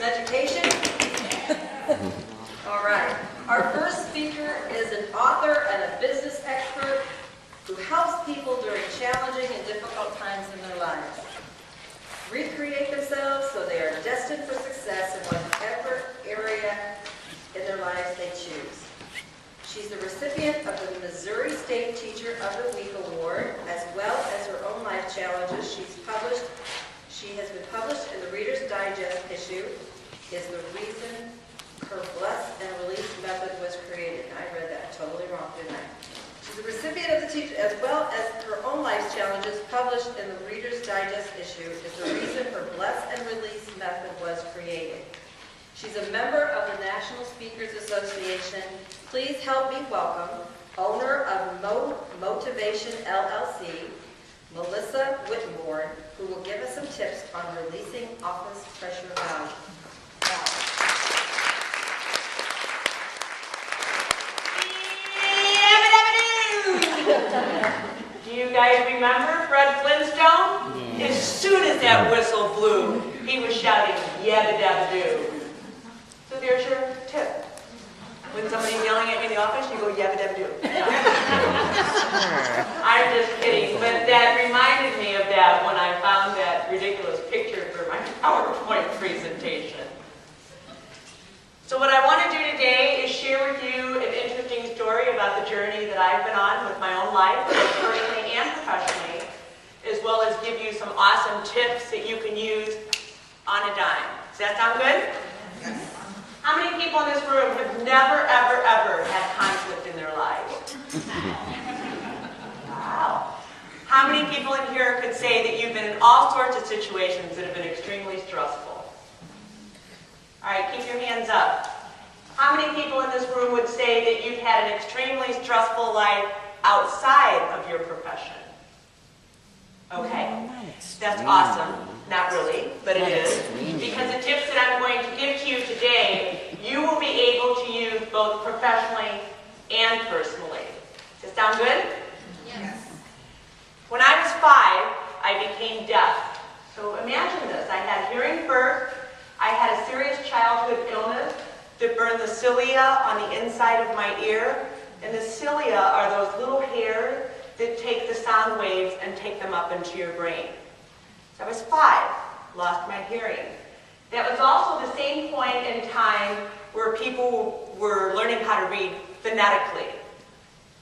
education? All right. Our first speaker is an author and a business expert who helps people during challenging and difficult times in their lives recreate themselves so they are destined for success in whatever area in their lives they choose. She's the recipient of the Missouri State Teacher of the Week Award, as well as her own life challenges. She has been published in the Reader's Digest issue, Is the Reason Her Bless and Release Method Was Created. I read that totally wrong, didn't I? She's a recipient of the teacher, as well as her own life challenges, published in the Reader's Digest issue, Is the Reason Her Bless and Release Method Was Created. She's a member of the National Speakers Association. Please help me welcome owner of Motivation LLC, Melissa Whitmore, who will give us some tips on releasing office pressure value. Do you guys remember Fred Flintstone? Yeah. As soon as that whistle blew, he was shouting, yabba-dabba-doo. So there's your tip. When somebody's yelling at me in the office, you go, yabba-dabba-doo. I'm just kidding, but that reminded me of that when I found that ridiculous picture for my PowerPoint presentation. So what I want to do today is share with you an interesting story about the journey that I've been on with my own life, both personally and professionally, as well as give you some awesome tips that you can use on a dime. Does that sound good? Yes. How many people in this room have never, ever, ever had conflict in their lives? Wow. How many people in here could say that you've been in all sorts of situations that have been extremely stressful? All right, keep your hands up. How many people in this room would say that you've had an extremely stressful life outside of your profession? Okay, that's awesome. Not really, but it is. Because the tips that I'm going to give to you today, you will be able to use both professionally and personally. Does that sound good? Yes. When I was 5, I became deaf. So imagine this. I had hearing first. I had a serious childhood illness that burned the cilia on the inside of my ear. And the cilia are those little hairs that take the sound waves and take them up into your brain. So I was 5, lost my hearing. That was also the same point in time where people were learning how to read phonetically.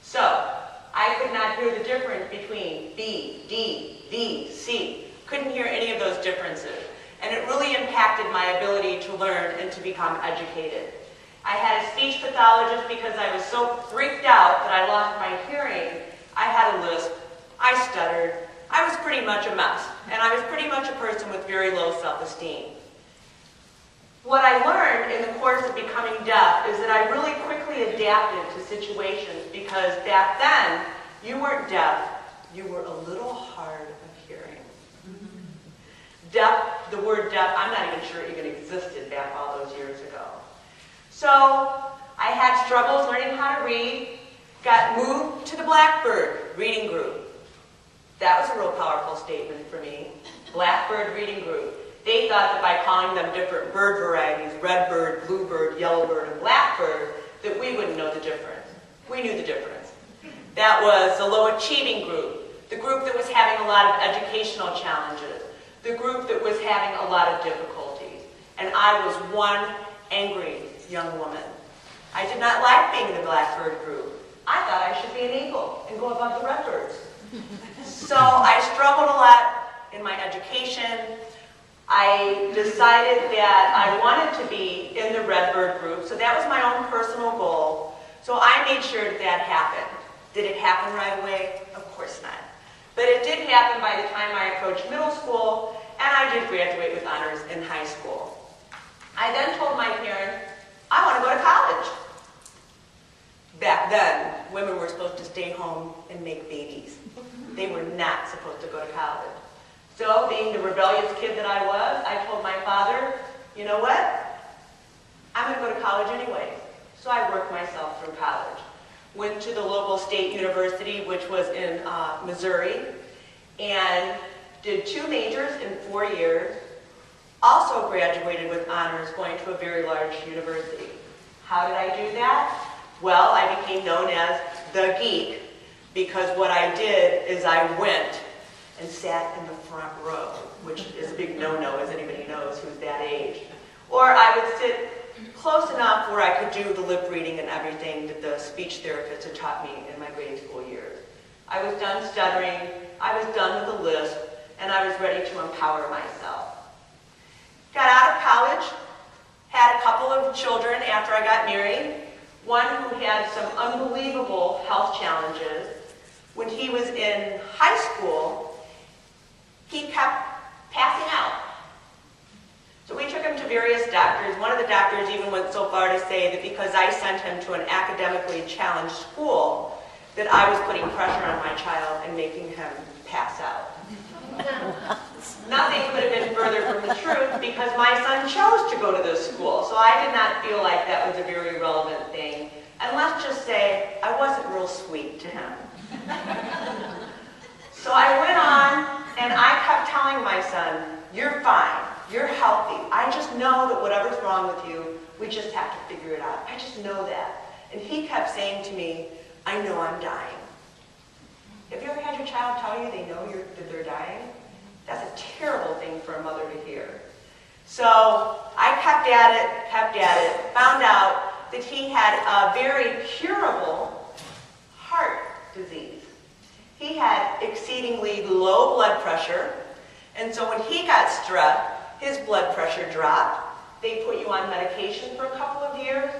So I could not hear the difference between B, D, V, C. Couldn't hear any of those differences. And it really impacted my ability to learn and to become educated. I had a speech pathologist because I was so freaked out that I lost my hearing. I had a lisp, I stuttered, I was pretty much a mess, and I was pretty much a person with very low self-esteem. What I learned in the course of becoming deaf is that I really quickly adapted to situations because back then, you weren't deaf, you were a little hard of hearing. Deaf, the word deaf, I'm not even sure it even existed back all those years ago. So I had struggles learning how to read, got moved to the Blackbird reading group. That was a real powerful statement for me. Blackbird reading group. They thought that by calling them different bird varieties, redbird, bluebird, yellowbird, and blackbird, that we wouldn't know the difference. We knew the difference. That was the low achieving group, the group that was having a lot of educational challenges, the group that was having a lot of difficulties. And I was one angry young woman. I did not like being in the Blackbird group. I thought I should be an eagle and go above the redbirds. So I struggled a lot in my education. I decided that I wanted to be in the redbird group, so that was my own personal goal. So I made sure that that happened. Did it happen right away? Of course not. But it did happen by the time I approached middle school, and I did graduate with honors in high school. I then told my parents, I want to go to college. Back then, women were supposed to stay home and make babies. They were not supposed to go to college. So, being the rebellious kid that I was, I told my father, you know what? I'm going to go to college anyway. So I worked myself through college. Went to the local state university, which was in Missouri, and did 2 majors in 4 years. also graduated with honors going to a very large university. How did I do that? Well, I became known as the geek because what I did is I went and sat in the front row, which is a big no-no, as anybody knows who's that age. Or I would sit close enough where I could do the lip reading and everything that the speech therapist had taught me in my grade school years. I was done stuttering, I was done with the lisp, and I was ready to empower myself. Got out of college, had a couple of children after I got married, one who had some unbelievable health challenges. When he was in high school, he kept passing out. So we took him to various doctors. One of the doctors even went so far to say that because I sent him to an academically challenged school, that I was putting pressure on my child and making him pass out. Nothing could have been further from the truth because my son chose to go to this school. So I did not feel like that was a very relevant thing. And let's just say I wasn't real sweet to him. So I went on and I kept telling my son, you're fine, you're healthy. I just know that whatever's wrong with you, we just have to figure it out. I just know that. And he kept saying to me, I know I'm dying. Have you ever had your child tell you they know that they're dying? That's a terrible thing for a mother to hear. So I kept at it, found out that he had a very curable heart disease. He had exceedingly low blood pressure, and so when he got strep, his blood pressure dropped. They put you on medication for a couple of years,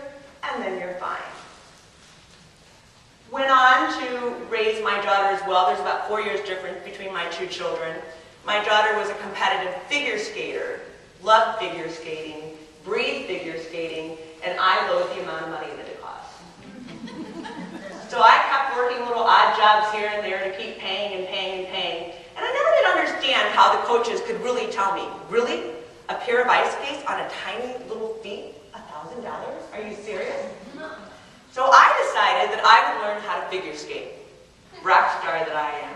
and then you're fine. Went on to raise my daughter as well. There's about 4 years difference between my two children. My daughter was a competitive figure skater, loved figure skating, breathed figure skating, and I loathed the amount of money that it cost. So I kept working little odd jobs here and there to keep paying and paying and paying. And I never did understand how the coaches could really tell me, really? A pair of ice skates on a tiny little feet? $1,000? Are you serious? So I decided that I would learn how to figure skate. Rock star that I am.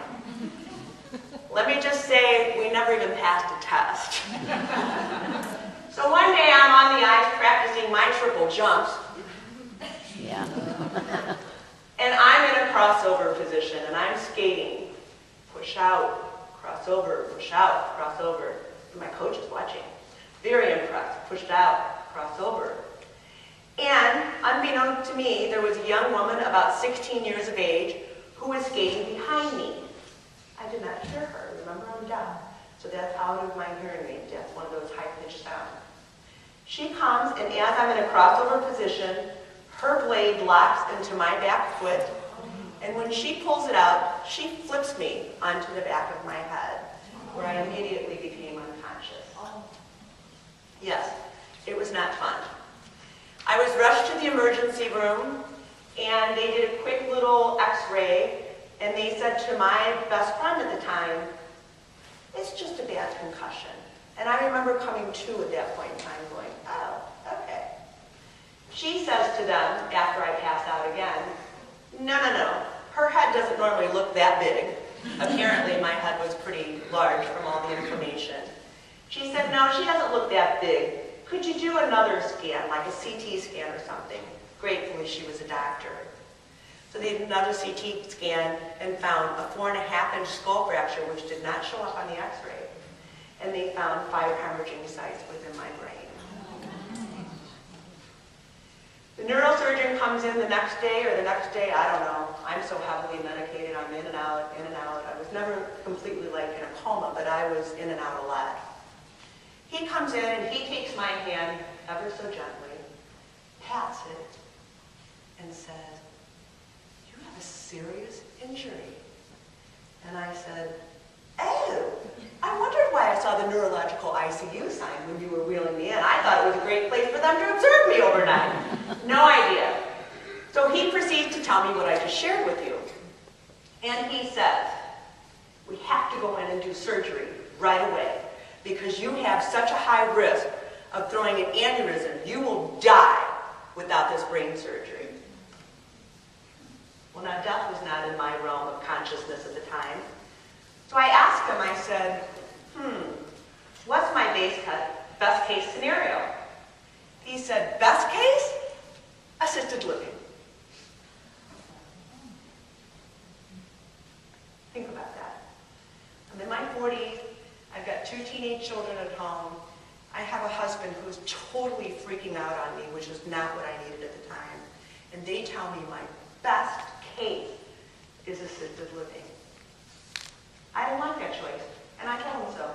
Let me just say, we never even passed a test. So one day I'm on the ice practicing my triple jumps. Yeah. And I'm in a crossover position, and I'm skating. Push out, crossover, push out, crossover. And my coach is watching. Very impressed. Pushed out, crossover. And unbeknownst to me, there was a young woman about 16 years of age who was skating behind me. I did not hear her. Remember, I'm deaf. So that's out of my hearing range. That's one of those high-pitched sounds. She comes, and as I'm in a crossover position, her blade locks into my back foot, and when she pulls it out, she flips me onto the back of my head, where I immediately became unconscious. Yes, it was not fun. I was rushed to the emergency room, and they did a quick little x-ray, and they said to my best friend at the time, it's just a bad concussion. And I remember coming to at that point in time going, oh, okay. She says to them, after I pass out again, no. Her head doesn't normally look that big. Apparently my head was pretty large from all the inflammation. She said, no, she doesn't look that big. Could you do another scan, like a CT scan or something? Gratefully, she was a doctor. So they did another CT scan and found a 4.5-inch skull fracture, which did not show up on the x-ray. And they found 5 hemorrhaging sites within my brain. The neurosurgeon comes in the next day, I don't know. I'm so heavily medicated, I'm in and out, in and out. I was never completely like in a coma, but I was in and out a lot. He comes in and he takes my hand ever so gently, pats it, and says, you have a serious injury. And I said, oh, I wondered why I saw the neurological ICU sign when you were wheeling me in. I thought it was a great place for them to observe me overnight. No idea. So he proceeds to tell me what I just shared with you. And he says, we have to go in and do surgery right away because you have such a high risk of throwing an aneurysm. You will die without this brain surgery. Well, now death was not in my realm of consciousness at the time. So I asked him, I said, what's my base cut? best case scenario. He said, best case, assisted living. Think about that. I'm in my 40s. I've got 2 teenage children at home. I have a husband who's totally freaking out on me, which is not what I needed at the time. And they tell me my best case is assisted living. I didn't like that choice, and I told them so.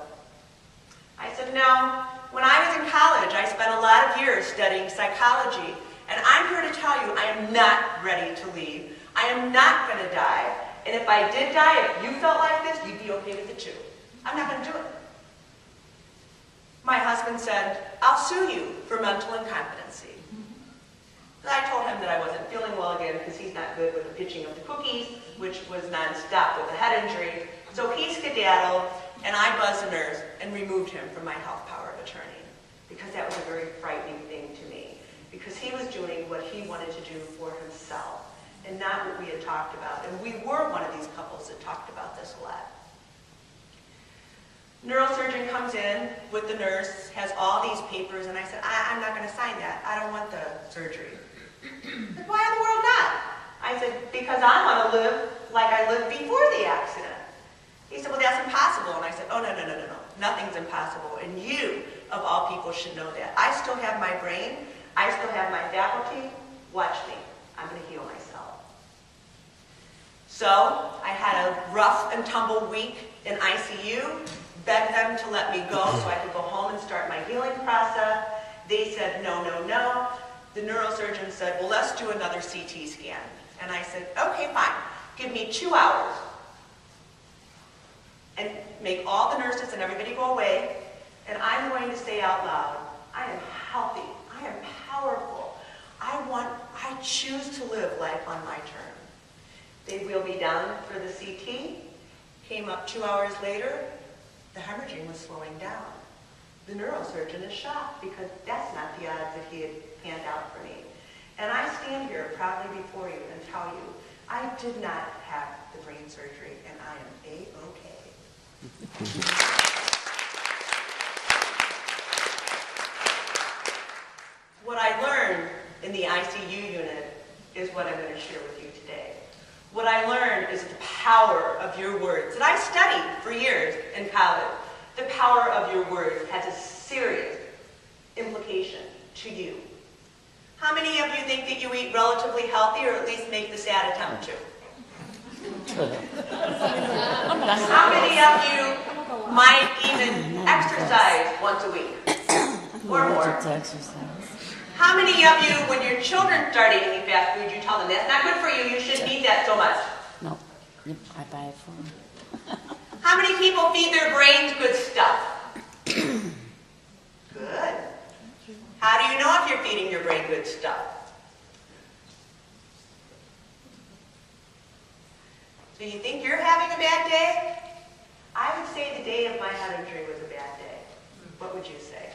I said, no, when I was in college, I spent a lot of years studying psychology, and I'm here to tell you I am not ready to leave. I am not going to die, and if I did die, if you felt like this, you'd be okay with it too. I'm not going to do it. My husband said, I'll sue you for mental incompetency. I told him that I wasn't feeling well again because he's not good with the pitching of the cookies, which was nonstop with a head injury. So he skedaddled, and I buzzed the nurse and removed him from my health power of attorney because that was a very frightening thing to me because he was doing what he wanted to do for himself and not what we had talked about. And we were one of these couples that talked about this a lot. Neurosurgeon comes in with the nurse, has all these papers, and I said, I'm not going to sign that. I don't want the surgery. Said, why in the world not? I said, because I want to live like I lived before the accident. He said, well, that's impossible. And I said, oh, no. Nothing's impossible. And you, of all people, should know that. I still have my brain. I still have my faculty. Watch me. I'm going to heal myself. So I had a rough and tumble week in ICU. Begged them to let me go so I could go home and start my healing process. They said, no. The neurosurgeon said, well, let's do another CT scan. And I said, okay, fine. Give me 2 hours. And make all the nurses and everybody go away. And I'm going to say out loud, I am healthy. I am powerful. I choose to live life on my terms. They wheeled me down for the CT. Came up 2 hours later. The hemorrhaging was slowing down. The neurosurgeon is shocked because that's not the odds that he had panned out for me. And I stand here proudly before you and tell you, I did not have the brain surgery and I am A-okay. What I learned in the ICU unit is what I'm going to share with you today. What I learned is the power of your words that I studied for years in college. The power of your words has a serious implication to you. How many of you think that you eat relatively healthy or at least make the sad attempt to? How many of you might even exercise once a week or more? How many of you, when your children start eating fast food, you tell them, that's not good for you, you shouldn't eat that so much? No, I buy it for them. How many people feed their brains good stuff? Good. How do you know if you're feeding your brain good stuff? So you think you're having a bad day? I would say the day of my head injury was a bad day. What would you say?